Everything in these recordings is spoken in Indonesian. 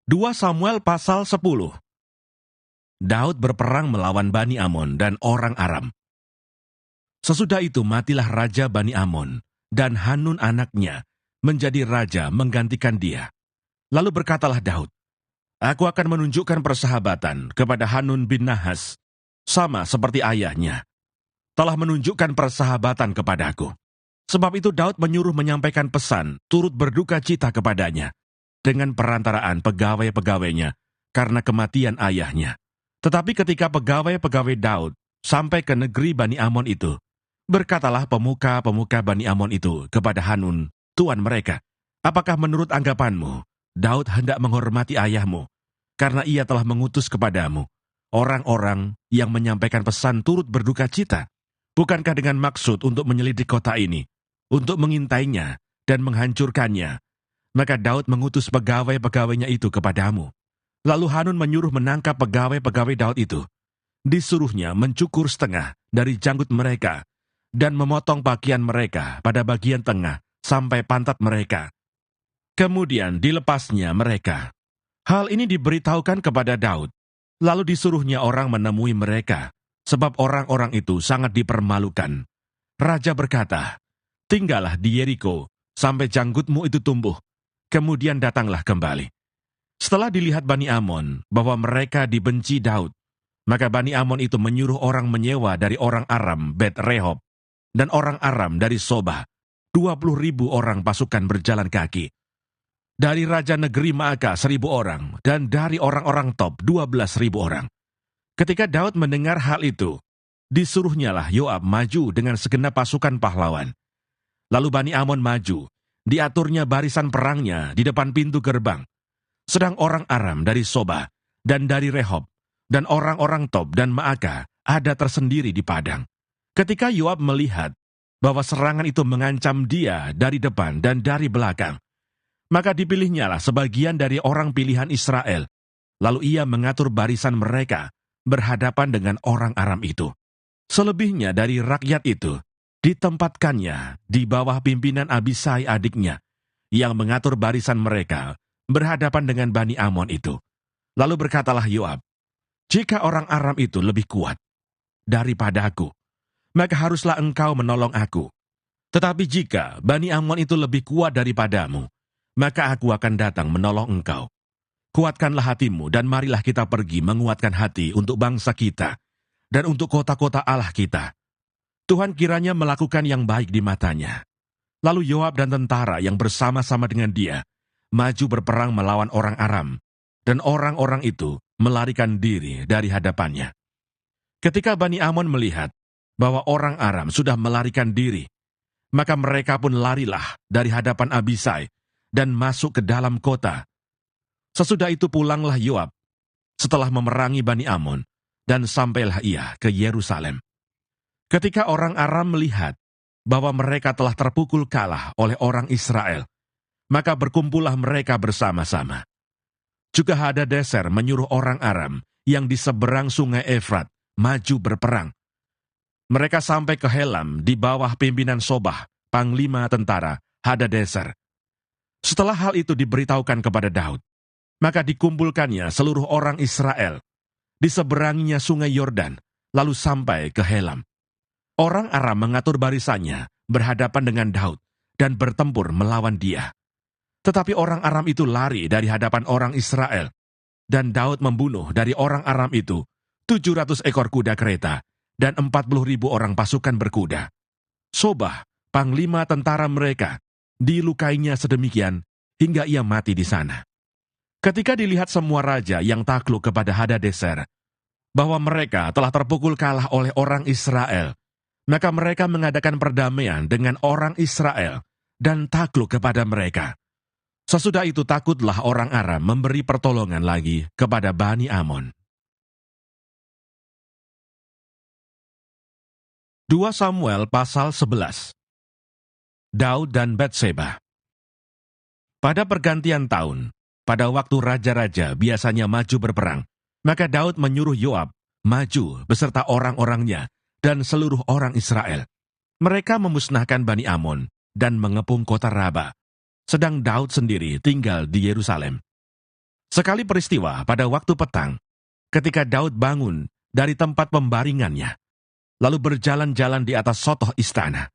2 Samuel pasal 10. Daud berperang melawan Bani Amon dan orang Aram. Sesudah itu matilah raja Bani Amon, dan Hanun anaknya menjadi raja menggantikan dia. Lalu berkatalah Daud, "Aku akan menunjukkan persahabatan kepada Hanun bin Nahas, sama seperti ayahnya telah menunjukkan persahabatan kepadaku." Sebab itu Daud menyuruh menyampaikan pesan turut berduka cita kepadanya dengan perantaraan pegawai-pegawainya karena kematian ayahnya. Tetapi ketika pegawai-pegawai Daud sampai ke negeri Bani Amon itu, berkatalah pemuka-pemuka Bani Amon itu kepada Hanun, tuan mereka, "Apakah menurut anggapanmu, Daud hendak menghormati ayahmu, karena ia telah mengutus kepadamu orang-orang yang menyampaikan pesan turut berduka cita? Bukankah dengan maksud untuk menyelidik kota ini, untuk mengintainya dan menghancurkannya? Maka Daud mengutus pegawai-pegawainya itu kepadamu." Lalu Hanun menyuruh menangkap pegawai-pegawai Daud itu. Disuruhnya mencukur setengah dari janggut mereka dan memotong pakaian mereka pada bagian tengah sampai pantat mereka. Kemudian dilepasnya mereka. Hal ini diberitahukan kepada Daud. Lalu disuruhnya orang menemui mereka, sebab orang-orang itu sangat dipermalukan. Raja berkata, "Tinggallah di Yeriko sampai janggutmu itu tumbuh, kemudian datanglah kembali." Setelah dilihat Bani Amon bahwa mereka dibenci Daud, maka Bani Amon itu menyuruh orang menyewa dari orang Aram Bet Rehob dan orang Aram dari Soba, 20.000 orang pasukan berjalan kaki. Dari raja negeri Maaka 1.000 orang, dan dari orang-orang top 12.000 orang. Ketika Daud mendengar hal itu, disuruhnyalah Yoab maju dengan segenap pasukan pahlawan. Lalu Bani Amon maju, diaturnya barisan perangnya di depan pintu gerbang. Sedang orang Aram dari Soba dan dari Rehob dan orang-orang Tob dan Maaka ada tersendiri di padang. Ketika Yoab melihat bahwa serangan itu mengancam dia dari depan dan dari belakang, maka dipilihnyalah sebagian dari orang pilihan Israel. Lalu ia mengatur barisan mereka berhadapan dengan orang Aram itu. Selebihnya dari rakyat itu ditempatkannya di bawah pimpinan Abisai adiknya, yang mengatur barisan mereka berhadapan dengan Bani Amon itu. Lalu berkatalah Yoab, "Jika orang Aram itu lebih kuat daripada aku, maka haruslah engkau menolong aku. Tetapi jika Bani Amon itu lebih kuat daripadamu, maka aku akan datang menolong engkau. Kuatkanlah hatimu dan marilah kita pergi menguatkan hati untuk bangsa kita dan untuk kota-kota Allah kita. Tuhan kiranya melakukan yang baik di matanya." Lalu Yoab dan tentara yang bersama-sama dengan dia maju berperang melawan orang Aram, dan orang-orang itu melarikan diri dari hadapannya. Ketika Bani Amon melihat bahwa orang Aram sudah melarikan diri, maka mereka pun larilah dari hadapan Abisai dan masuk ke dalam kota. Sesudah itu pulanglah Yoab setelah memerangi Bani Amon, dan sampailah ia ke Yerusalem. Ketika orang Aram melihat bahwa mereka telah terpukul kalah oleh orang Israel, maka berkumpullah mereka bersama-sama. Juga Hadadezer menyuruh orang Aram yang di seberang sungai Efrat maju berperang. Mereka sampai ke Helam di bawah pimpinan Sobah, panglima tentara Hadadezer. Setelah hal itu diberitahukan kepada Daud, maka dikumpulkannya seluruh orang Israel di seberanginya sungai Yordan, lalu sampai ke Helam. Orang Aram mengatur barisannya berhadapan dengan Daud dan bertempur melawan dia. Tetapi orang Aram itu lari dari hadapan orang Israel, dan Daud membunuh dari orang Aram itu 700 ekor kuda kereta dan 40.000 orang pasukan berkuda. Sobah, panglima tentara mereka, dilukainya sedemikian hingga ia mati di sana. Ketika dilihat semua raja yang takluk kepada Hadadezer bahwa mereka telah terpukul kalah oleh orang Israel, maka mereka mengadakan perdamaian dengan orang Israel dan takluk kepada mereka. Sesudah itu takutlah orang Aram memberi pertolongan lagi kepada Bani Amon. 2 Samuel pasal 11. Daud dan Batseba. Pada pergantian tahun, pada waktu raja-raja biasanya maju berperang, maka Daud menyuruh Yoab maju beserta orang-orangnya dan seluruh orang Israel. Mereka memusnahkan Bani Amon dan mengepung kota Raba, sedang Daud sendiri tinggal di Yerusalem. Sekali peristiwa pada waktu petang, ketika Daud bangun dari tempat pembaringannya, lalu berjalan-jalan di atas sotoh istana.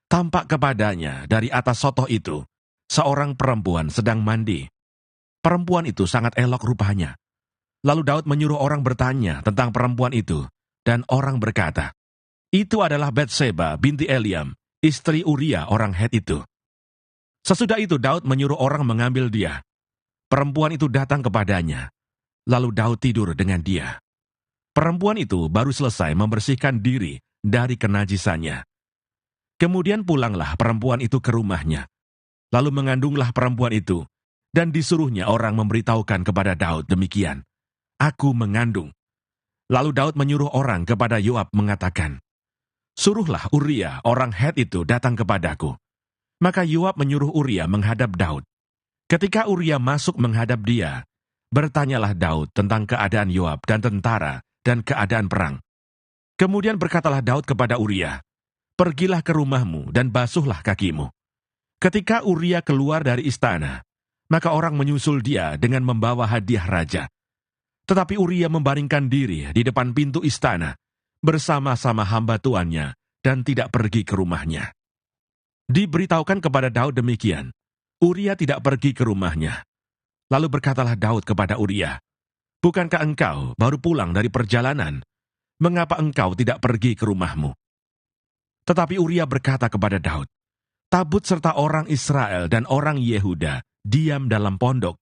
Tampak kepadanya dari atas sotoh itu, seorang perempuan sedang mandi. Perempuan itu sangat elok rupanya. Lalu Daud menyuruh orang bertanya tentang perempuan itu, dan orang berkata, "Itu adalah Batseba binti Eliam, istri Uria orang Het itu." Sesudah itu Daud menyuruh orang mengambil dia. Perempuan itu datang kepadanya, lalu Daud tidur dengan dia. Perempuan itu baru selesai membersihkan diri dari kenajisannya. Kemudian pulanglah perempuan itu ke rumahnya. Lalu mengandunglah perempuan itu, dan disuruhnya orang memberitahukan kepada Daud demikian, "Aku mengandung." Lalu Daud menyuruh orang kepada Yoab mengatakan, "Suruhlah Uria orang Het itu datang kepadaku." Maka Yoab menyuruh Uria menghadap Daud. Ketika Uria masuk menghadap dia, bertanyalah Daud tentang keadaan Yoab dan tentara dan keadaan perang. Kemudian berkatalah Daud kepada Uria, "Pergilah ke rumahmu dan basuhlah kakimu." Ketika Uria keluar dari istana, maka orang menyusul dia dengan membawa hadiah raja. Tetapi Uria membaringkan diri di depan pintu istana bersama-sama hamba tuannya dan tidak pergi ke rumahnya. Diberitahukan kepada Daud demikian, Uria tidak pergi ke rumahnya. Lalu berkatalah Daud kepada Uria, "Bukankah engkau baru pulang dari perjalanan? Mengapa engkau tidak pergi ke rumahmu?" Tetapi Uria berkata kepada Daud, "Tabut serta orang Israel dan orang Yehuda diam dalam pondok.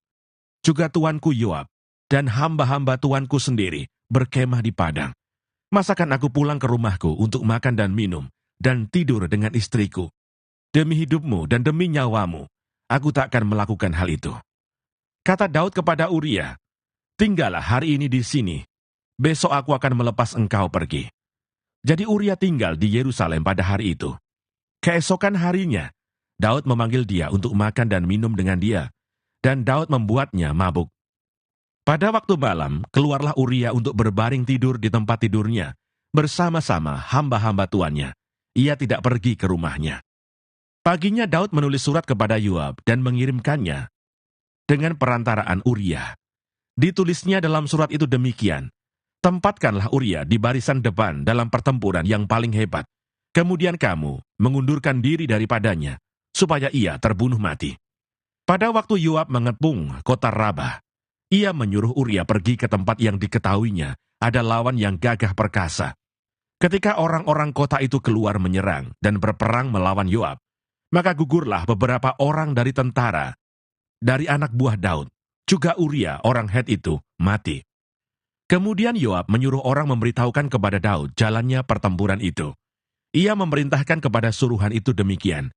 Juga tuanku Yoab dan hamba-hamba tuanku sendiri berkemah di padang. Masakan aku pulang ke rumahku untuk makan dan minum dan tidur dengan istriku? Demi hidupmu dan demi nyawamu, aku takkan melakukan hal itu." Kata Daud kepada Uria, "Tinggallah hari ini di sini, besok aku akan melepas engkau pergi." Jadi Uria tinggal di Yerusalem pada hari itu. Keesokan harinya, Daud memanggil dia untuk makan dan minum dengan dia, dan Daud membuatnya mabuk. Pada waktu malam, keluarlah Uria untuk berbaring tidur di tempat tidurnya, bersama-sama hamba-hamba tuannya. Ia tidak pergi ke rumahnya. Paginya Daud menulis surat kepada Yoab dan mengirimkannya dengan perantaraan Uria. Ditulisnya dalam surat itu demikian, "Tempatkanlah Uria di barisan depan dalam pertempuran yang paling hebat. Kemudian kamu mengundurkan diri daripadanya, supaya ia terbunuh mati." Pada waktu Yoab mengepung kota Rabah, ia menyuruh Uria pergi ke tempat yang diketahuinya ada lawan yang gagah perkasa. Ketika orang-orang kota itu keluar menyerang dan berperang melawan Yoab, maka gugurlah beberapa orang dari tentara, dari anak buah Daud, juga Uria orang Het itu mati. Kemudian Yoab menyuruh orang memberitahukan kepada Daud jalannya pertempuran itu. Ia memerintahkan kepada suruhan itu demikian,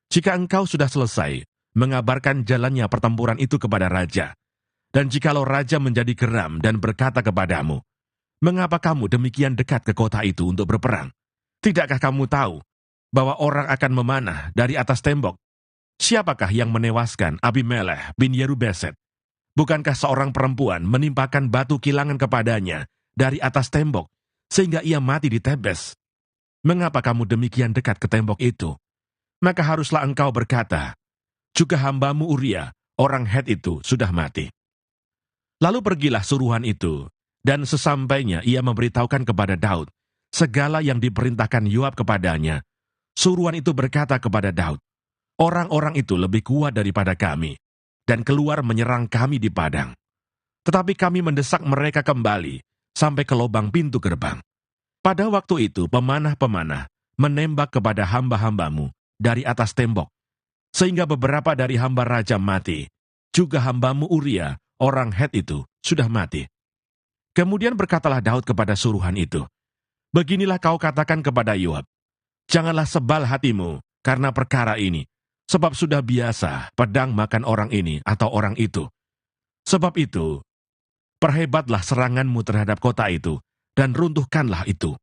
"Jika engkau sudah selesai, mengabarkan jalannya pertempuran itu kepada raja. Dan jikalau raja menjadi geram dan berkata kepadamu, 'Mengapa kamu demikian dekat ke kota itu untuk berperang? Tidakkah kamu tahu bahwa orang akan memanah dari atas tembok? Siapakah yang menewaskan Abimelech bin Yerubeset? Bukankah seorang perempuan menimpakan batu kilangan kepadanya dari atas tembok, sehingga ia mati di Tebes? Mengapa kamu demikian dekat ke tembok itu?' Maka haruslah engkau berkata, 'Juga hambamu Uria, orang Het itu sudah mati.'" Lalu pergilah suruhan itu, dan sesampainya ia memberitahukan kepada Daud segala yang diperintahkan Yoab kepadanya. Suruhan itu berkata kepada Daud, "Orang-orang itu lebih kuat daripada kami, dan keluar menyerang kami di padang. Tetapi kami mendesak mereka kembali sampai ke lubang pintu gerbang." Pada waktu itu pemanah-pemanah menembak kepada hamba-hambamu dari atas tembok, sehingga beberapa dari hamba raja mati. Juga hambamu Uria, orang Het itu, sudah mati. Kemudian berkatalah Daud kepada suruhan itu, "Beginilah kau katakan kepada Yoab, janganlah sebal hatimu karena perkara ini, sebab sudah biasa pedang makan orang ini atau orang itu. Sebab itu, perhebatlah seranganmu terhadap kota itu, dan runtuhkanlah itu.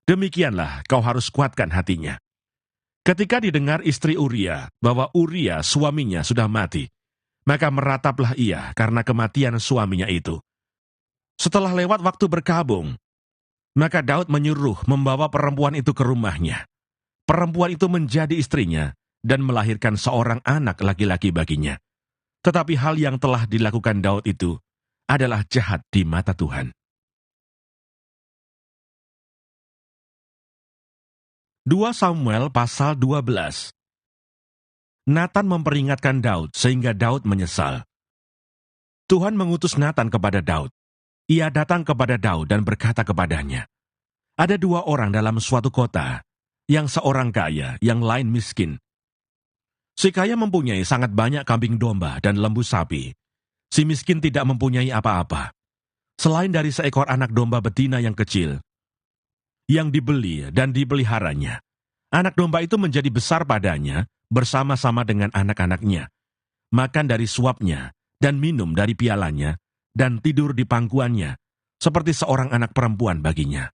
Demikianlah kau harus kuatkan hatinya." Ketika didengar istri Uria bahwa Uria suaminya sudah mati, maka merataplah ia karena kematian suaminya itu. Setelah lewat waktu berkabung, maka Daud menyuruh membawa perempuan itu ke rumahnya. Perempuan itu menjadi istrinya dan melahirkan seorang anak laki-laki baginya. Tetapi hal yang telah dilakukan Daud itu adalah jahat di mata Tuhan. 2 Samuel pasal 12. Nathan memperingatkan Daud sehingga Daud menyesal. Tuhan mengutus Nathan kepada Daud. Ia datang kepada Daud dan berkata kepadanya, "Ada 2 orang dalam suatu kota, yang seorang kaya, yang lain miskin. Si kaya mempunyai sangat banyak kambing domba dan lembu sapi. Si miskin tidak mempunyai apa-apa, selain dari seekor anak domba betina yang kecil, yang dibeli dan dipeliharanya. Anak domba itu menjadi besar padanya bersama-sama dengan anak-anaknya, makan dari suapnya dan minum dari pialanya, dan tidur di pangkuannya, seperti seorang anak perempuan baginya.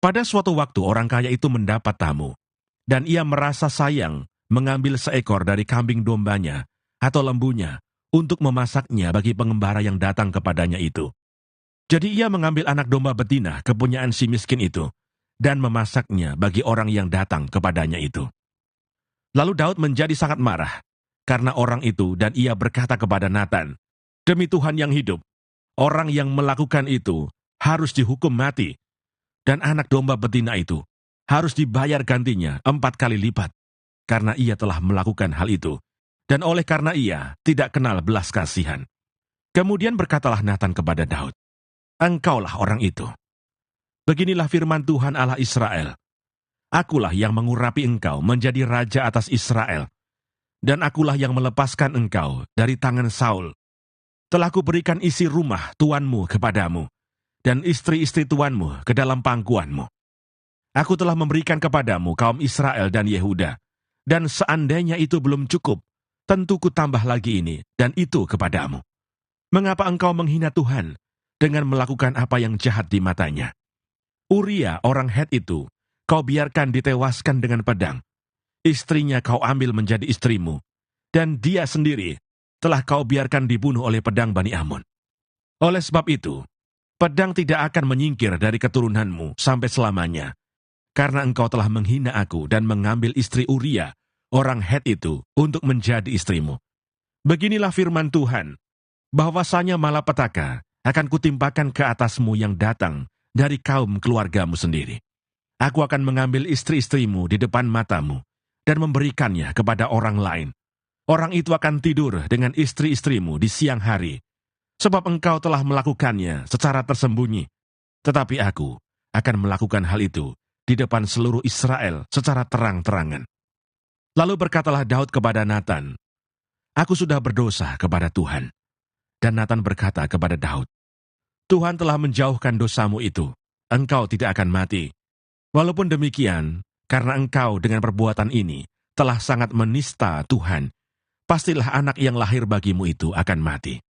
Pada suatu waktu orang kaya itu mendapat tamu, dan ia merasa sayang mengambil seekor dari kambing dombanya atau lembunya untuk memasaknya bagi pengembara yang datang kepadanya itu. Jadi ia mengambil anak domba betina kepunyaan si miskin itu, dan memasaknya bagi orang yang datang kepadanya itu. Lalu Daud menjadi sangat marah karena orang itu, dan ia berkata kepada Nathan, "Demi Tuhan yang hidup, orang yang melakukan itu harus dihukum mati, dan anak domba betina itu harus dibayar gantinya 4 kali lipat, karena ia telah melakukan hal itu, dan oleh karena ia tidak kenal belas kasihan." Kemudian berkatalah Nathan kepada Daud, "Engkaulah orang itu. Beginilah firman Tuhan Allah Israel, Akulah yang mengurapi engkau menjadi raja atas Israel, dan akulah yang melepaskan engkau dari tangan Saul. Telah kuberikan isi rumah tuanmu kepadamu, dan istri-istri tuanmu ke dalam pangkuanmu. Aku telah memberikan kepadamu kaum Israel dan Yehuda, dan seandainya itu belum cukup, tentu kutambah lagi ini dan itu kepadamu. Mengapa engkau menghina Tuhan dengan melakukan apa yang jahat di matanya? Uria orang Het itu kau biarkan ditewaskan dengan pedang. Istrinya kau ambil menjadi istrimu, dan dia sendiri telah kau biarkan dibunuh oleh pedang Bani Amon. Oleh sebab itu, pedang tidak akan menyingkir dari keturunanmu sampai selamanya, karena engkau telah menghina aku dan mengambil istri Uria, orang Het itu, untuk menjadi istrimu. Beginilah firman Tuhan, bahwasanya malapetaka akan kutimpakan ke atasmu yang datang dari kaum keluargamu sendiri. Aku akan mengambil istri-istrimu di depan matamu dan memberikannya kepada orang lain. Orang itu akan tidur dengan istri-istrimu di siang hari, sebab engkau telah melakukannya secara tersembunyi. Tetapi aku akan melakukan hal itu di depan seluruh Israel secara terang-terangan." Lalu berkatalah Daud kepada Nathan, "Aku sudah berdosa kepada Tuhan." Dan Nathan berkata kepada Daud, "Tuhan telah menjauhkan dosamu itu, engkau tidak akan mati. Walaupun demikian, karena engkau dengan perbuatan ini telah sangat menista Tuhan, pastilah anak yang lahir bagimu itu akan mati."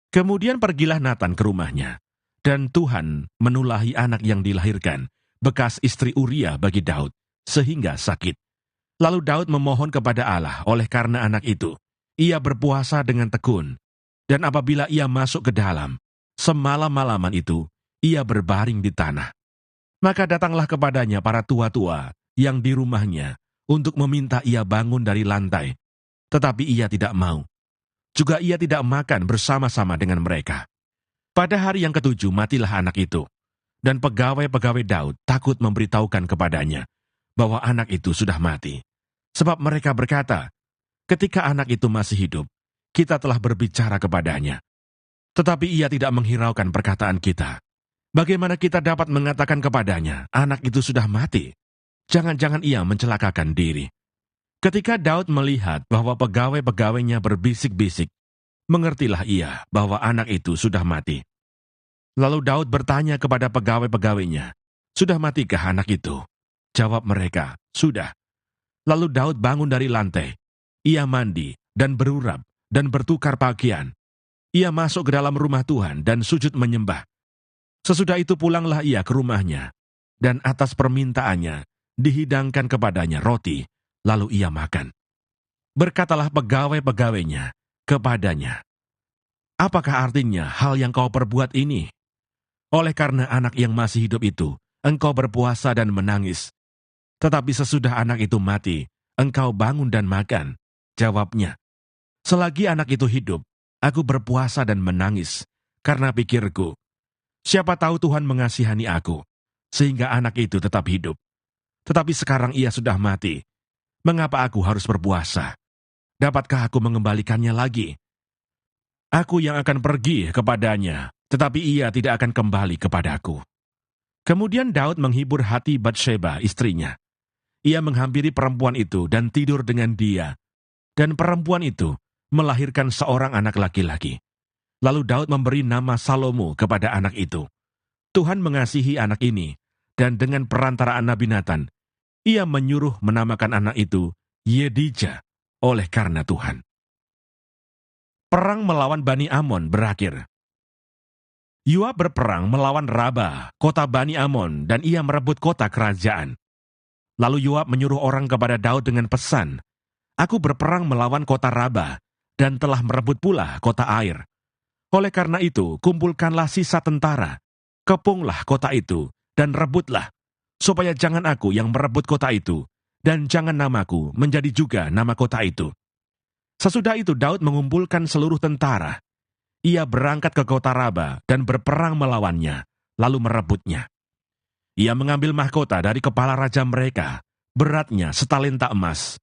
Kemudian pergilah Nathan ke rumahnya, dan Tuhan menulahi anak yang dilahirkan, bekas istri Uria bagi Daud, sehingga sakit. Lalu Daud memohon kepada Allah oleh karena anak itu. Ia berpuasa dengan tekun, dan apabila ia masuk ke dalam, semalam-malaman itu, ia berbaring di tanah. Maka datanglah kepadanya para tua-tua yang di rumahnya untuk meminta ia bangun dari lantai. Tetapi ia tidak mau. Juga ia tidak makan bersama-sama dengan mereka. Pada hari yang ke-7 matilah anak itu. Dan pegawai-pegawai Daud takut memberitahukan kepadanya bahwa anak itu sudah mati. Sebab mereka berkata, "Ketika anak itu masih hidup, kita telah berbicara kepadanya. Tetapi ia tidak menghiraukan perkataan kita. Bagaimana kita dapat mengatakan kepadanya, anak itu sudah mati? Jangan-jangan ia mencelakakan diri." Ketika Daud melihat bahwa pegawai-pegawainya berbisik-bisik, mengertilah ia bahwa anak itu sudah mati. Lalu Daud bertanya kepada pegawai-pegawainya, "Sudah matikah anak itu?" Jawab mereka, "Sudah." Lalu Daud bangun dari lantai. Ia mandi dan berurap dan bertukar pakaian. Ia masuk ke dalam rumah Tuhan dan sujud menyembah. Sesudah itu pulanglah ia ke rumahnya, dan atas permintaannya dihidangkan kepadanya roti, lalu ia makan. Berkatalah pegawai-pegawainya kepadanya, "Apakah artinya hal yang kau perbuat ini? Oleh karena anak yang masih hidup itu, engkau berpuasa dan menangis. Tetapi sesudah anak itu mati, engkau bangun dan makan." Jawabnya, Selagi anak itu hidup, aku berpuasa dan menangis, karena pikirku, siapa tahu Tuhan mengasihani aku, sehingga anak itu tetap hidup. Tetapi sekarang ia sudah mati. Mengapa aku harus berpuasa? Dapatkah aku mengembalikannya lagi? Aku yang akan pergi kepadanya, tetapi ia tidak akan kembali kepadaku. Kemudian Daud menghibur hati Batsheba, istrinya. Ia menghampiri perempuan itu dan tidur dengan dia. Dan perempuan itu melahirkan seorang anak laki-laki. Lalu Daud memberi nama Salomo kepada anak itu. Tuhan mengasihi anak ini, dan dengan perantaraan Nabi Natan, ia menyuruh menamakan anak itu Yedija, oleh karena Tuhan. Perang melawan Bani Amon berakhir. Yoab berperang melawan Raba, kota Bani Amon, dan ia merebut kota kerajaan. Lalu Yoab menyuruh orang kepada Daud dengan pesan, "Aku berperang melawan kota Raba, dan telah merebut pula kota Air. Oleh karena itu, kumpulkanlah sisa tentara, kepunglah kota itu, dan rebutlah, supaya jangan aku yang merebut kota itu, dan jangan namaku menjadi juga nama kota itu." Sesudah itu Daud mengumpulkan seluruh tentara. Ia berangkat ke kota Raba dan berperang melawannya, lalu merebutnya. Ia mengambil mahkota dari kepala raja mereka, beratnya setalenta emas,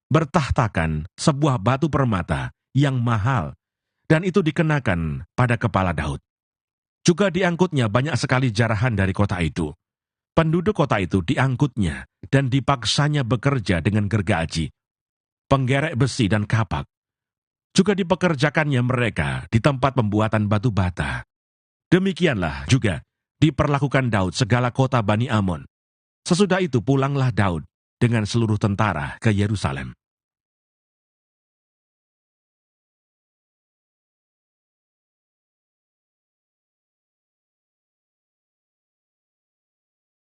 bertahtakan sebuah batu permata yang mahal, dan itu dikenakan pada kepala Daud. Juga diangkutnya banyak sekali jarahan dari kota itu. Penduduk kota itu diangkutnya dan dipaksanya bekerja dengan gergaji, penggerek besi dan kapak. Juga dipekerjakannya mereka di tempat pembuatan batu bata. Demikianlah juga diperlakukan Daud segala kota Bani Amon. Sesudah itu pulanglah Daud dengan seluruh tentara ke Yerusalem.